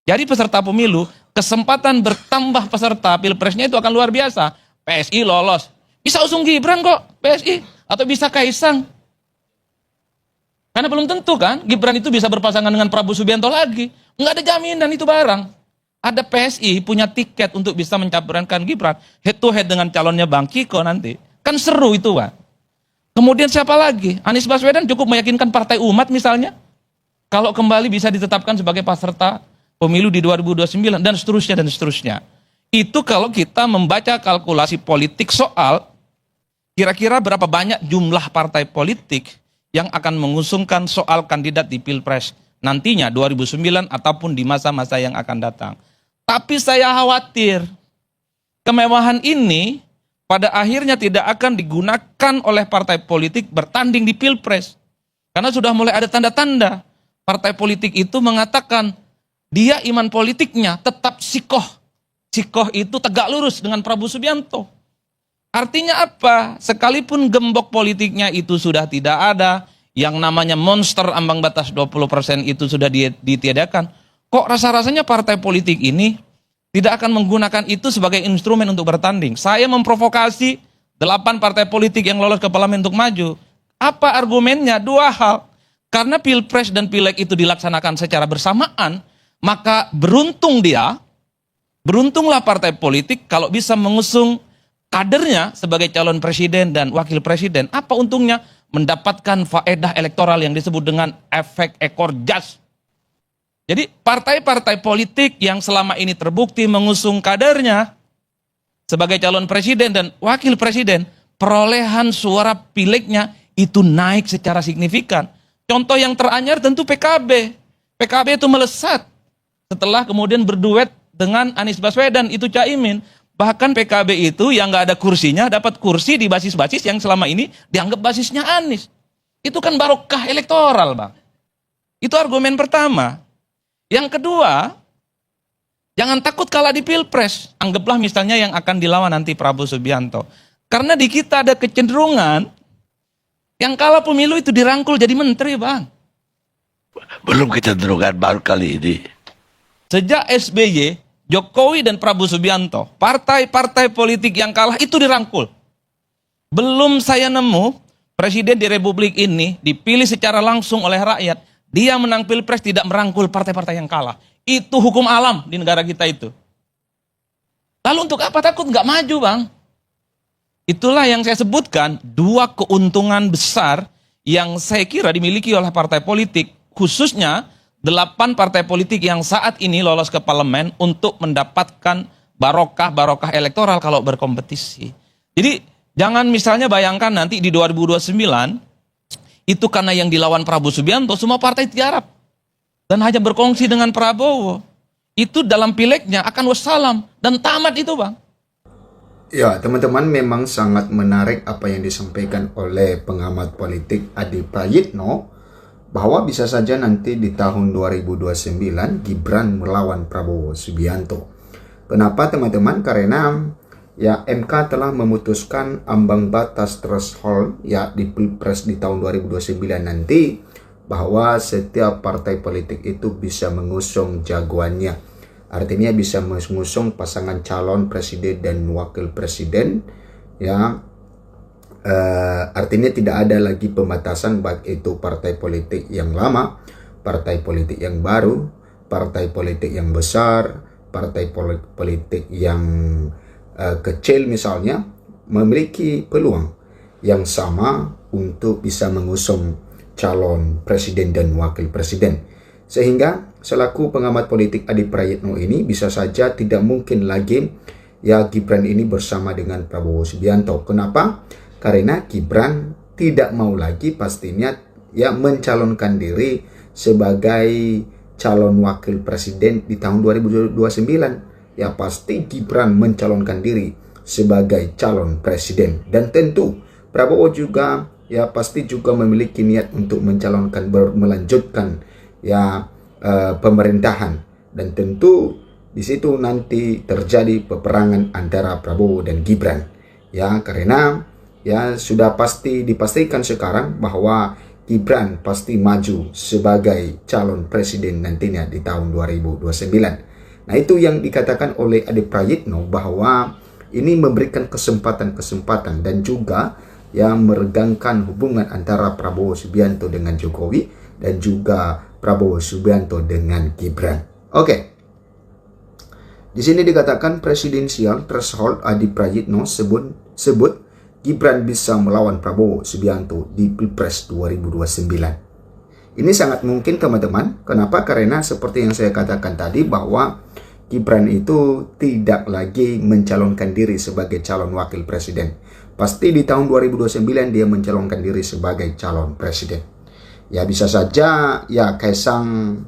Jadi peserta pemilu, kesempatan bertambah peserta pilpresnya itu akan luar biasa. PSI lolos. Bisa usung Gibran kok, PSI. Atau bisa Kaisang. Karena belum tentu kan, Gibran itu bisa berpasangan dengan Prabowo Subianto lagi. Nggak ada jaminan itu barang. Ada PSI punya tiket untuk bisa mencalonkan Gibran. Head to head dengan calonnya Bang Kiko nanti. Kan seru itu, Pak. Kemudian siapa lagi? Anies Baswedan cukup meyakinkan Partai Umat misalnya. Kalau kembali bisa ditetapkan sebagai peserta pemilu di 2029 dan seterusnya dan seterusnya. Itu kalau kita membaca kalkulasi politik soal kira-kira berapa banyak jumlah partai politik yang akan mengusungkan soal kandidat di Pilpres nantinya 2009 ataupun di masa-masa yang akan datang. Tapi saya khawatir kemewahan ini pada akhirnya tidak akan digunakan oleh partai politik bertanding di Pilpres. Karena sudah mulai ada tanda-tanda partai politik itu mengatakan dia iman politiknya tetap sikoh. Sikoh itu tegak lurus dengan Prabowo Subianto. Artinya apa? Sekalipun gembok politiknya itu sudah tidak ada, yang namanya monster ambang batas 20% itu sudah ditiadakan, kok rasa-rasanya partai politik ini tidak akan menggunakan itu sebagai instrumen untuk bertanding. Saya memprovokasi 8 partai politik yang lolos ke parlemen untuk maju. Apa argumennya? 2 hal. Karena Pilpres dan Pileg itu dilaksanakan secara bersamaan, maka beruntunglah partai politik kalau bisa mengusung kadernya sebagai calon presiden dan wakil presiden. Apa untungnya? Mendapatkan faedah elektoral yang disebut dengan efek ekor jas. Jadi partai-partai politik yang selama ini terbukti mengusung kadernya sebagai calon presiden dan wakil presiden, perolehan suara pilegnya itu naik secara signifikan. Contoh yang teranyar tentu PKB. PKB itu melesat setelah kemudian berduet dengan Anies Baswedan, itu Caimin. Bahkan PKB itu yang nggak ada kursinya, dapat kursi di basis-basis yang selama ini dianggap basisnya Anies. Itu kan barokah elektoral, Bang. Itu argumen pertama. Yang kedua, jangan takut kalah di Pilpres. Anggaplah misalnya yang akan dilawan nanti Prabowo Subianto. Karena di kita ada kecenderungan yang kalah pemilu itu dirangkul jadi menteri, Bang. Belum kecenderungan baru kali ini. Sejak SBY, Jokowi dan Prabowo Subianto, partai-partai politik yang kalah itu dirangkul. Belum saya nemu presiden di Republik ini dipilih secara langsung oleh rakyat, dia menang Pilpres tidak merangkul partai-partai yang kalah. Itu hukum alam di negara kita itu. Lalu untuk apa takut nggak maju, Bang? Itulah yang saya sebutkan, 2 keuntungan besar yang saya kira dimiliki oleh partai politik, khususnya 8 partai politik yang saat ini lolos ke parlemen untuk mendapatkan barokah elektoral kalau berkompetisi. Jadi jangan misalnya bayangkan nanti di 2029 itu karena yang dilawan Prabowo Subianto semua partai tiarap dan hanya berkongsi dengan Prabowo. Itu dalam pilegnya akan wassalam dan tamat itu, Bang. Ya, teman-teman, memang sangat menarik apa yang disampaikan oleh pengamat politik Adi Prayitno, bahwa bisa saja nanti di tahun 2029 Gibran melawan Prabowo Subianto. Kenapa, teman-teman? Karena ya MK telah memutuskan ambang batas threshold ya di Pilpres di tahun 2029 nanti, bahwa setiap partai politik itu bisa mengusung jagoannya. Artinya bisa mengusung pasangan calon presiden dan wakil presiden ya. Artinya tidak ada lagi pembatasan baik itu partai politik yang lama, partai politik yang baru, partai politik yang besar, partai politik yang kecil misalnya, memiliki peluang yang sama untuk bisa mengusung calon presiden dan wakil presiden. Sehingga selaku pengamat politik Adi Prayitno ini bisa saja tidak mungkin lagi ya Gibran ini bersama dengan Prabowo Subianto. Kenapa? Karena Gibran tidak mau lagi pastinya ya mencalonkan diri sebagai calon wakil presiden di tahun 2029. Ya pasti Gibran mencalonkan diri sebagai calon presiden. Dan tentu Prabowo juga ya pasti juga memiliki niat untuk mencalonkan melanjutkan ya pemerintahan. Dan tentu di situ nanti terjadi peperangan antara Prabowo dan Gibran. Ya karena ya sudah pasti dipastikan sekarang bahwa Gibran pasti maju sebagai calon presiden nantinya di tahun 2029. Nah, itu yang dikatakan oleh Adi Prayitno bahwa ini memberikan kesempatan-kesempatan dan juga yang meregangkan hubungan antara Prabowo Subianto dengan Jokowi dan juga Prabowo Subianto dengan Gibran. Oke. Di sini dikatakan presidensial threshold. Adi Prayitno sebut Gibran bisa melawan Prabowo Subianto di Pilpres 2029. Ini sangat mungkin, teman-teman. Kenapa? Karena seperti yang saya katakan tadi bahwa Gibran itu tidak lagi mencalonkan diri sebagai calon wakil presiden. Pasti di tahun 2029 dia mencalonkan diri sebagai calon presiden. Ya bisa saja ya Kaisang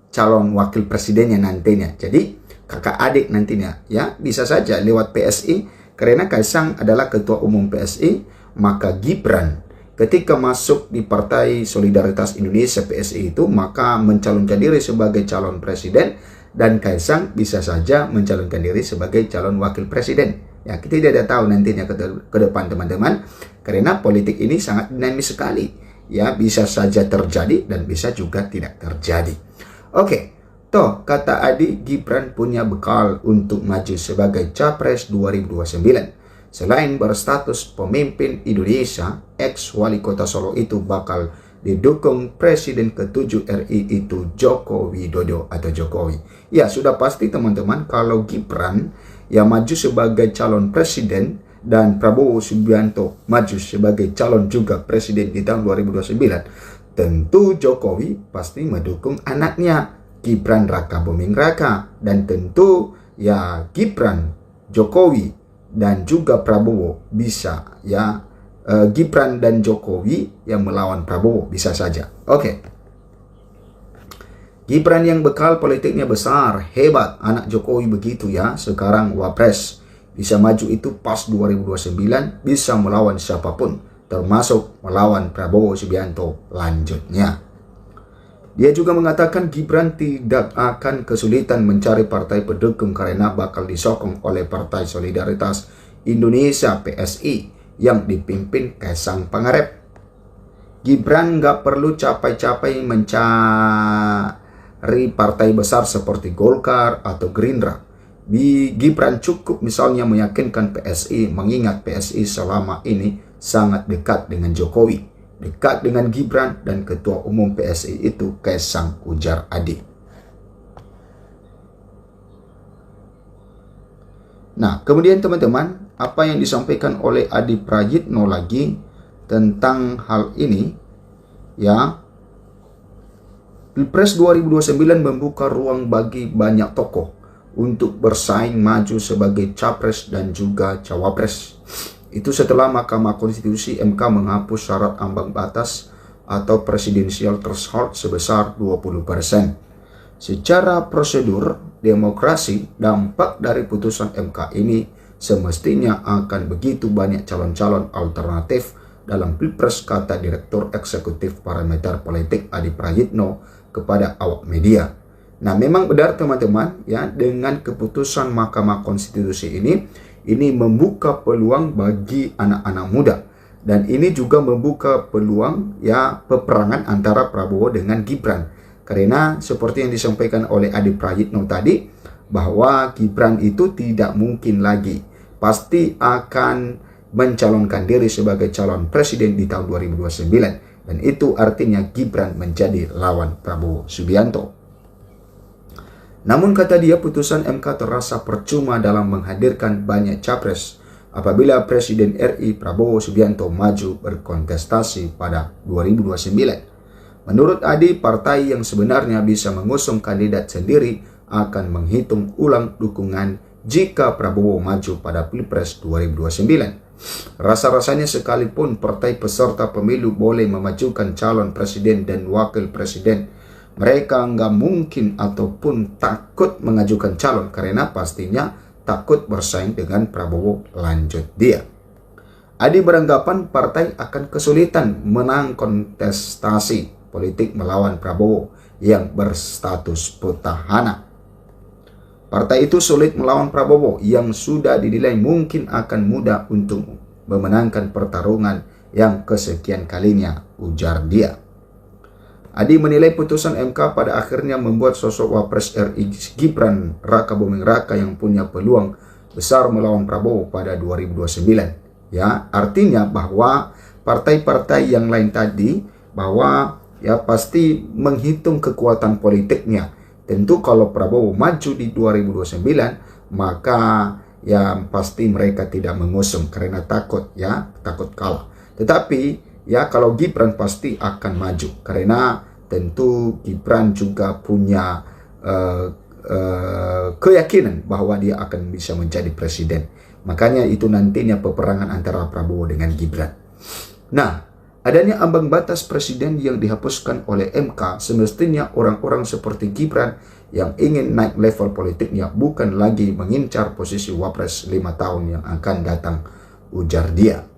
calon wakil presidennya nantinya. Jadi kakak adik nantinya ya bisa saja lewat PSI. Karena Kaisang adalah ketua umum PSI, maka Gibran ketika masuk di Partai Solidaritas Indonesia PSI itu maka mencalonkan diri sebagai calon presiden, dan Kaisang bisa saja mencalonkan diri sebagai calon wakil presiden. Ya, kita tidak tahu nantinya ke depan, teman-teman, karena politik ini sangat dinamis sekali. Ya, bisa saja terjadi dan bisa juga tidak terjadi. Oke. Toh, kata Adi, Gibran punya bekal untuk maju sebagai Capres 2029. Selain berstatus pemimpin Indonesia, ex-wali kota Solo itu bakal didukung Presiden ke-7 RI itu Joko Widodo atau Jokowi. Ya, sudah pasti teman-teman kalau Gibran yang maju sebagai calon presiden dan Prabowo Subianto maju sebagai calon juga presiden di tahun 2029, tentu Jokowi pasti mendukung anaknya Gibran Raka Buming Raka, dan tentu ya Gibran, Jokowi dan juga Prabowo bisa ya Gibran dan Jokowi yang melawan Prabowo bisa saja. Oke. Gibran yang bekal politiknya besar, hebat, anak Jokowi begitu ya, sekarang wapres, bisa maju itu pas 2029, bisa melawan siapapun, termasuk melawan Prabowo Subianto lanjutnya. Dia juga mengatakan Gibran tidak akan kesulitan mencari partai pendukung karena bakal disokong oleh Partai Solidaritas Indonesia PSI yang dipimpin Kaisang Pangarep. Gibran nggak perlu capai-capai mencari partai besar seperti Golkar atau Gerindra. Gibran cukup misalnya meyakinkan PSI, mengingat PSI selama ini sangat dekat dengan Jokowi, dekat dengan Gibran, dan ketua umum PSI itu Kaisang, ujar Adi. Nah, kemudian teman-teman, apa yang disampaikan oleh Adi Prayitno lagi tentang hal ini, ya, Pilpres 2029 membuka ruang bagi banyak tokoh untuk bersaing maju sebagai capres dan juga cawapres. Itu setelah Mahkamah Konstitusi MK menghapus syarat ambang batas atau presidensial threshold sebesar 20%. Secara prosedur demokrasi, dampak dari putusan MK ini semestinya akan begitu banyak calon-calon alternatif dalam Pilpres, kata Direktur Eksekutif Parameter Politik Adi Prayitno kepada awak media. Nah, memang benar teman-teman ya, dengan keputusan Mahkamah Konstitusi ini membuka peluang bagi anak-anak muda, dan ini juga membuka peluang ya peperangan antara Prabowo dengan Gibran, karena seperti yang disampaikan oleh Adi Prayitno tadi bahwa Gibran itu tidak mungkin lagi pasti akan mencalonkan diri sebagai calon presiden di tahun 2029, dan itu artinya Gibran menjadi lawan Prabowo Subianto. Namun kata dia, putusan MK terasa percuma dalam menghadirkan banyak capres apabila Presiden RI Prabowo Subianto maju berkontestasi pada 2029. Menurut Adi, partai yang sebenarnya bisa mengusung kandidat sendiri akan menghitung ulang dukungan jika Prabowo maju pada Pilpres 2029. Rasa-rasanya sekalipun partai peserta pemilu boleh memajukan calon presiden dan wakil presiden, mereka nggak mungkin ataupun takut mengajukan calon karena pastinya takut bersaing dengan Prabowo, lanjut dia. Adi beranggapan partai akan kesulitan menang kontestasi politik melawan Prabowo yang berstatus petahana. Partai itu sulit melawan Prabowo yang sudah dinilai mungkin akan mudah untuk memenangkan pertarungan yang kesekian kalinya, ujar dia. Adi menilai putusan MK pada akhirnya membuat sosok Wapres RI Gibran Raka Buming Raka yang punya peluang besar melawan Prabowo pada 2029. Ya, artinya bahwa partai-partai yang lain tadi bahwa ya pasti menghitung kekuatan politiknya. Tentu kalau Prabowo maju di 2029, maka ya pasti mereka tidak mengusung karena takut kalah. Tetapi ya kalau Gibran pasti akan maju karena tentu Gibran juga punya keyakinan bahwa dia akan bisa menjadi presiden. Makanya itu nantinya peperangan antara Prabowo dengan Gibran. Nah, adanya ambang batas presiden yang dihapuskan oleh MK, semestinya orang-orang seperti Gibran yang ingin naik level politiknya bukan lagi mengincar posisi Wapres 5 tahun yang akan datang, ujar dia.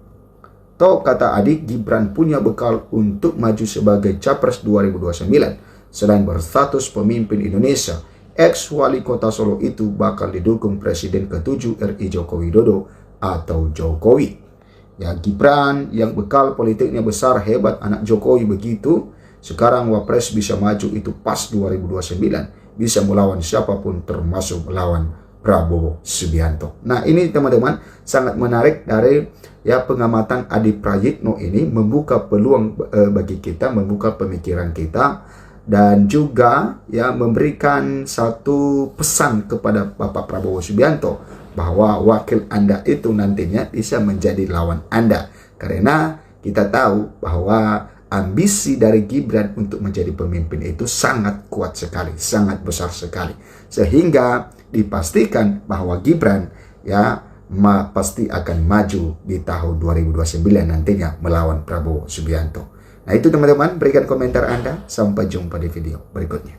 Toh kata Adik, Gibran punya bekal untuk maju sebagai Capres 2029. Selain berstatus pemimpin Indonesia, ex-wali kota Solo itu bakal didukung Presiden ke-7 RI Joko Widodo atau Jokowi. Ya, Gibran yang bekal politiknya besar, hebat, anak Jokowi begitu, sekarang Wapres bisa maju itu pas 2029. Bisa melawan siapapun termasuk melawan Prabowo Subianto. Nah, ini teman-teman sangat menarik dari ya pengamatan Adi Prayitno ini, membuka peluang bagi kita, membuka pemikiran kita, dan juga ya memberikan satu pesan kepada Bapak Prabowo Subianto bahwa wakil Anda itu nantinya bisa menjadi lawan Anda. Karena kita tahu bahwa ambisi dari Gibran untuk menjadi pemimpin itu sangat kuat sekali, sangat besar sekali. Sehingga dipastikan bahwa Gibran ya pasti akan maju di tahun 2029 nantinya melawan Prabowo Subianto. Nah itu teman-teman, berikan komentar Anda. Sampai jumpa di video berikutnya.